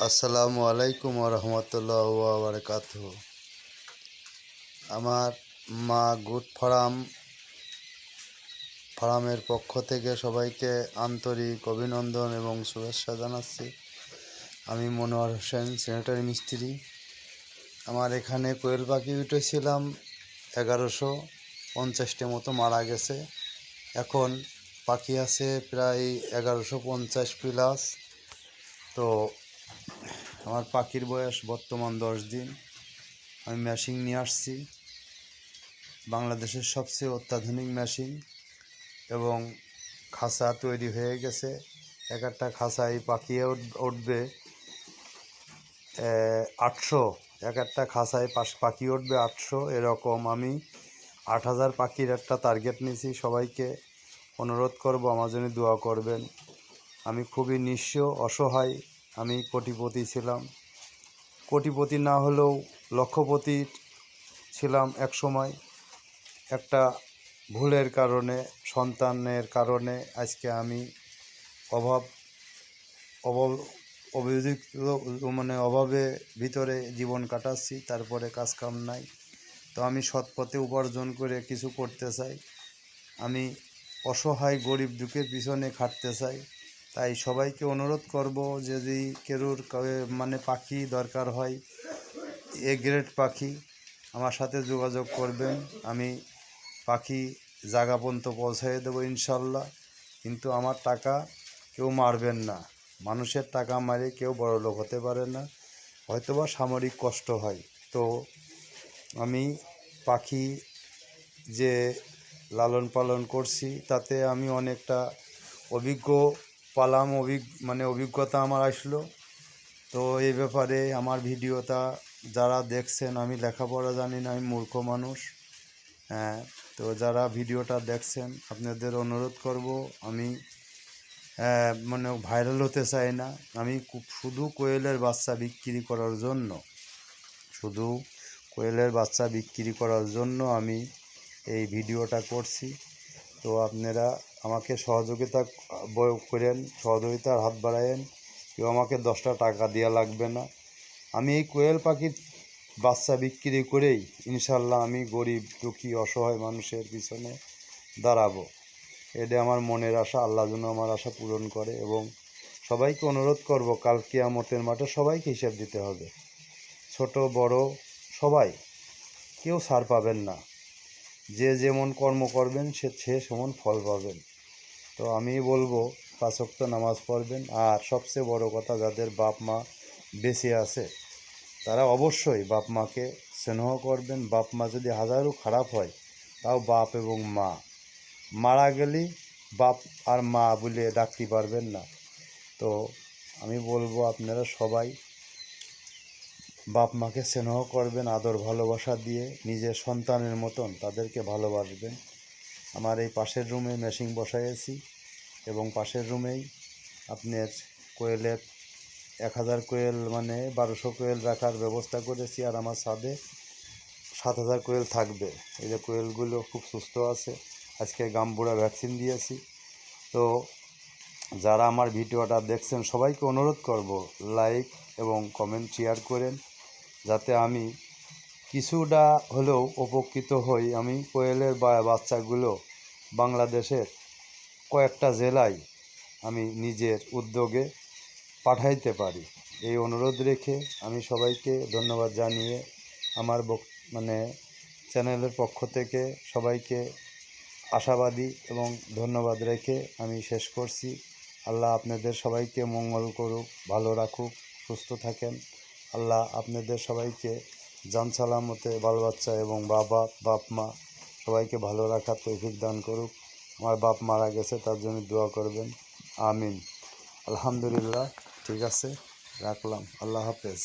আসসালামু আলাইকুম রহমতুল্লাহ বারকাতুহু। আমার মা গুড ফার্মের পক্ষ থেকে সবাইকে আন্তরিক অভিনন্দন এবং শুভেচ্ছা জানাচ্ছি। আমি মনোয়ার হোসেন, স্যানিটারি মিস্ত্রি। আমার এখানে কোয়েল পাখি উঠেছিলাম 1150টা মতো, মারা গেছে। এখন পাখি আছে প্রায় 1150 প্লাস। তো আমার পাখির বয়স বর্তমান 10 দিন। আমি মেশিন নিয়ে আসছি, বাংলাদেশের সবচেয়ে অত্যাধুনিক মেশিন, এবং খাঁচা তৈরি হয়ে গেছে। এক একটা খাঁচায় পাখি উঠবে 800, এক একটা খাঁচায় পাখি উঠবে 800। এরকম আমি 8000 পাখির একটা টার্গেট নিয়েছি। সবাইকে অনুরোধ করব আমার জন্য দোয়া করবেন। আমি খুবই নিঃস্ব, অসহায়। আমি কোটিপতি ছিলাম, কোটিপতি না হলেও লক্ষপতি ছিলাম এক সময়। একটা ভুলের কারণে, সন্তানের কারণে আজকে আমি অভাব অভাব অভিযুক্ত অভাবে ভিতরে জীবন কাটাচ্ছি। তারপরে কাজকাম নাই। তো আমি সৎ পথে উপার্জন করে কিছু করতে চাই। আমি অসহায় গরিব দুঃখের পিছনে খাটতে চাই। তাই সবাইকে অনুরোধ করব, যদি কেরুর পাখি দরকার হয়, এ গ্রেড পাখি, আমার সাথে যোগাযোগ করবেন। আমি পাখি জায়গা পর্যন্ত পৌঁছাই দেবো ইনশাল্লাহ। কিন্তু আমার টাকা কেউ মারবেন না। মানুষের টাকা মারে কেউ বড়লোক হতে পারে না, হয়তোবা সামরিক কষ্ট হয়। তো আমি পাখি যে লালন পালন করছি, তাতে আমি অনেকটা অভিজ্ঞতা আমার আসলো। তো এই ব্যাপারে আমার ভিডিওটা যারা দেখছেন, আমি লেখাপড়া জানি না, আমি মূর্খ মানুষ। হ্যাঁ, তো যারা ভিডিওটা দেখছেন, আপনাদের অনুরোধ করব, আমি ভাইরাল হতে চাই না। আমি শুধু কোয়েলের বাচ্চা বিক্রি করার জন্য, আমি এই ভিডিওটা করছি। তো আপনারা আমাকে সহযোগিতার হাত বাড়ায়েন। কেউ আমাকে 10টা টাকা দেওয়া লাগবে না। আমি এই কোয়েল পাখির বাচ্চা বিক্রি করেই ইনশাল্লাহ আমি গরিব দুঃখী অসহায় মানুষের পিছনে দাঁড়াবো। এটা আমার মনের আশা। আল্লাহ যেন আমার আশা পূরণ করে। এবং সবাইকে অনুরোধ করব, কাল কিয়ামতের মাঠে সবাইকে হিসাব দিতে হবে, ছোট বড় সবাই। কেউ ছাড় পাবেন না। যে যেমন কর্ম করবেন সে সেমন ফল পাবেন। তো আমি বলবো 5 ওয়াক্ত নামাজ পড়বেন। আর সবচেয়ে বড় কথা, যাদের বাপ মা বেঁচে আছে তারা অবশ্যই বাপ মাকে স্নেহ করবেন। বাপ মা যদি হাজারও খারাপ হয়, তাও বাপ এবং মা, মারা গেলেই বাপ আর মা বলে ডাকতে পারবেন না। তো আমি বলবো, আপনারা সবাই বাপ মাকে স্নেহ করবেন, আদর ভালোবাসা দিয়ে নিজের সন্তানের মতন তাদেরকে ভালোবাসবেন। আমার এই পাশের রুমে মেশিন বসাইছি, এবং পাশের রুমেই আপনার কোয়েলের 1000 কোয়েল 1200 কোয়েল রাখার ব্যবস্থা করেছি। আর আমার ছাদে 7000 কোয়েল থাকবে। এই যে কোয়েলগুলো খুব সুস্থ আছে, আজকে গাম্বুরা ভ্যাকসিন দিয়েছি। তো যারা আমার ভিডিওটা দেখছেন, সবাইকে অনুরোধ করব, লাইক এবং কমেন্ট শেয়ার করেন, যাতে আমি কিছুটা হলেও উপকৃত হই। আমি কোয়েলের বাচ্চাগুলো বাংলাদেশের কয়েকটা জেলায় আমি নিজের উদ্যোগে পাঠাইতে পারি। এই অনুরোধ রেখে আমি সবাইকে ধন্যবাদ জানিয়ে আমার চ্যানেলের পক্ষ থেকে সবাইকে আশাবাদী এবং ধন্যবাদ রেখে আমি শেষ করছি। আল্লাহ আপনাদের সবাইকে মঙ্গল করুক, ভালো রাখুক, সুস্থ থাকেন। আল্লাহ আপনাদের সবাইকে জান সালামতে, বাল বাচ্চা এবং বাপ মা সবাইকে ভালো রাখার তৌফিক দান করুক। আমার বাপ মারা গেছে, তার জন্য দোয়া করবেন। আমিন। আলহামদুলিল্লাহ। ঠিক আছে, রাখলাম। আল্লাহ হাফেজ।